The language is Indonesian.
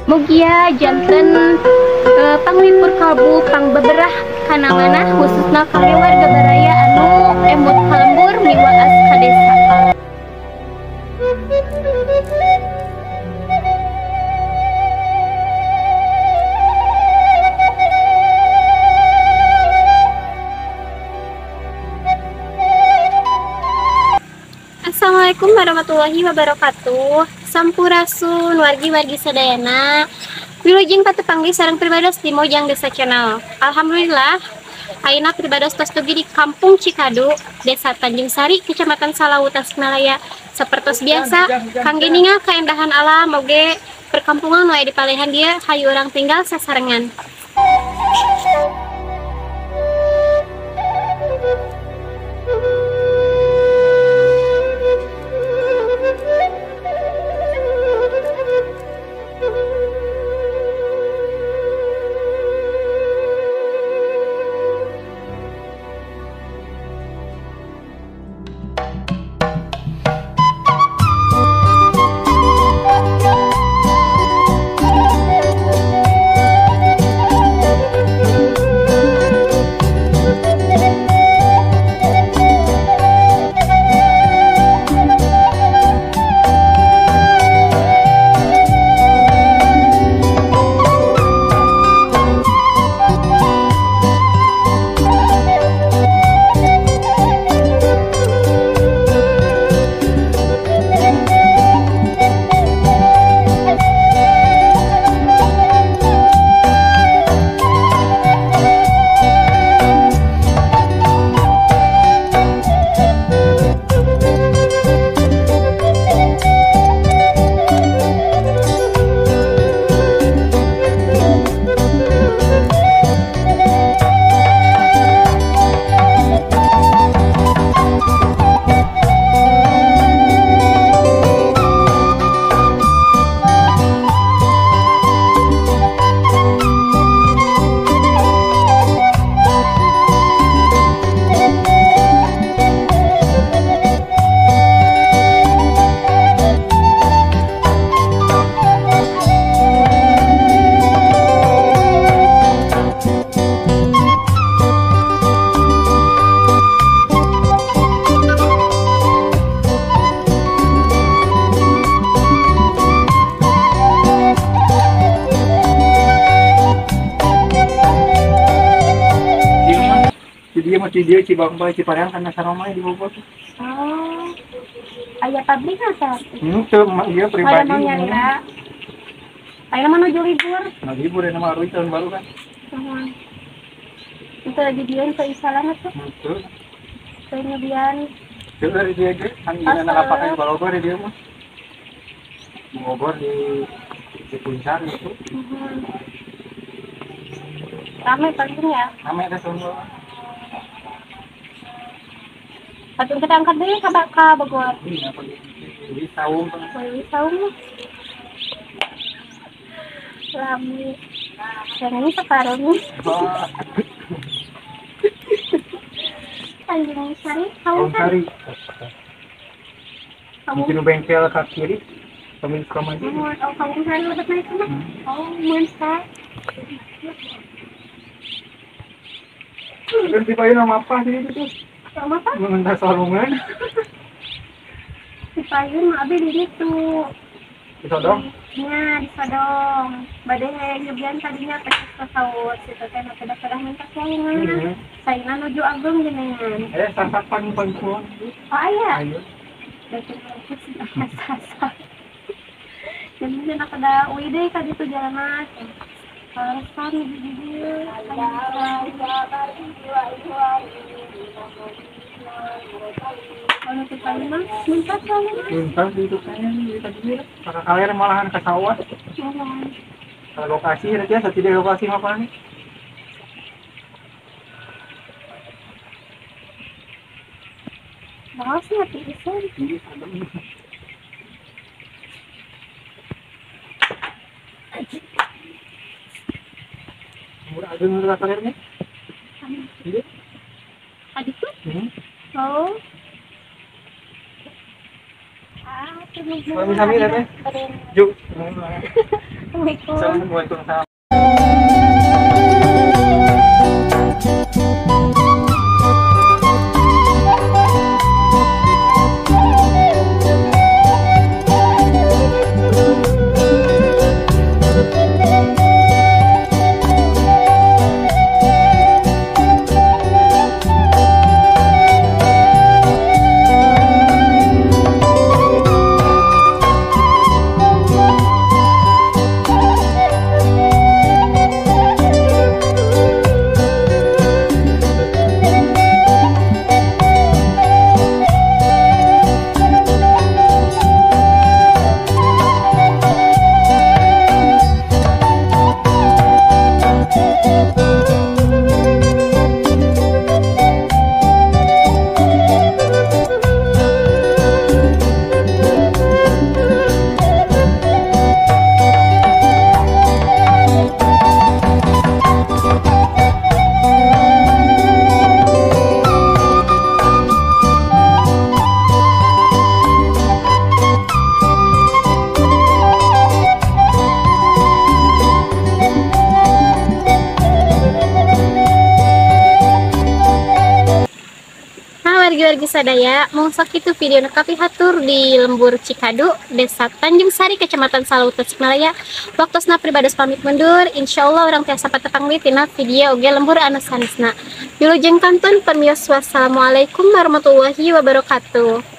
Mugia janten panglipur kalbu pang beberah kana mana khususna kangge warga baraya anu emut kalembur miwa as kadesa. Assalamualaikum warahmatullahi wabarakatuh. Sampurasun wargi-wargi sadayana. Wilujeng patepanggi sareng pribados di Mojang Desa Channel. Alhamdulillah, ayeuna pribados tos dugi di Kampung Cikadu, Desa Tanjung Sari, Kecamatan Salawu, Tasikmalaya. Sapertos biasa, kangge ningal kaendahan alam oge perkampungan wae di palehan dia hayu urang tinggal sasarengan. Dia Cibangba Cipareang karena saromai di Bogor. Oh, ayah pabrik apa? Itu dia pribadi. Ayah menuju libur. Nah, libur ya nama Arwin tahun baru kan. Itu lagi dian ke isalan tuh. Betul. Kemudian Itu dari dia aja. Kan dia anak apa kayak Bogor dia mah. Bogor di Puncak itu. Ramai paling ya. Ramai ada tahun baru. Patut kita angkat dulu ke Bogor. Iya, di saung. Di saung. Lami. Ini sekarang nih. Tanjung Sari, Kampung Sari. Mungkin bengkel ke kiri. Pemilik kamar ini. Oh, Kampung Sari lebih naik sana. Oh, mantap. Ganti pakai nama apa sih itu tuh? Nama apa? Mengentas sarungan. Di payung abi di situ. Di Sodong? Ya, di Sodong. Badai nyobian tadinya ke sawut. Situ kan sudah minta sayangan. Sayangan nuju agung jenengan. Sasapan pangkuan. Oh iya. Ayo. Jadi nak ada uide kan itu jalan mas. Alasan di kalau kita memang minta sama minta itu kayaknya di tadi kakak kalian malahan ke sawah. Kalau lokasi aja satu di lokasi apa nih? bahas nanti bisa. Murah ada nurut kalian nih? Iya. Adik tuh? Oh. Kami lihat ya. Juk. Assalamualaikum. Assalamualaikum. Wargi-wargi sadaya, mongsak itu video nekapi hatur di Lembur Cikadu, Desa Tanjung Sari, Kecamatan Salawu, Tasikmalaya. Waktosna pribados pamit mundur. Insyaallah orang tiasa patepang tina video oge lembur anu sanesna. Wilujeng kantun permios. Wassalamualaikum warahmatullahi wabarakatuh.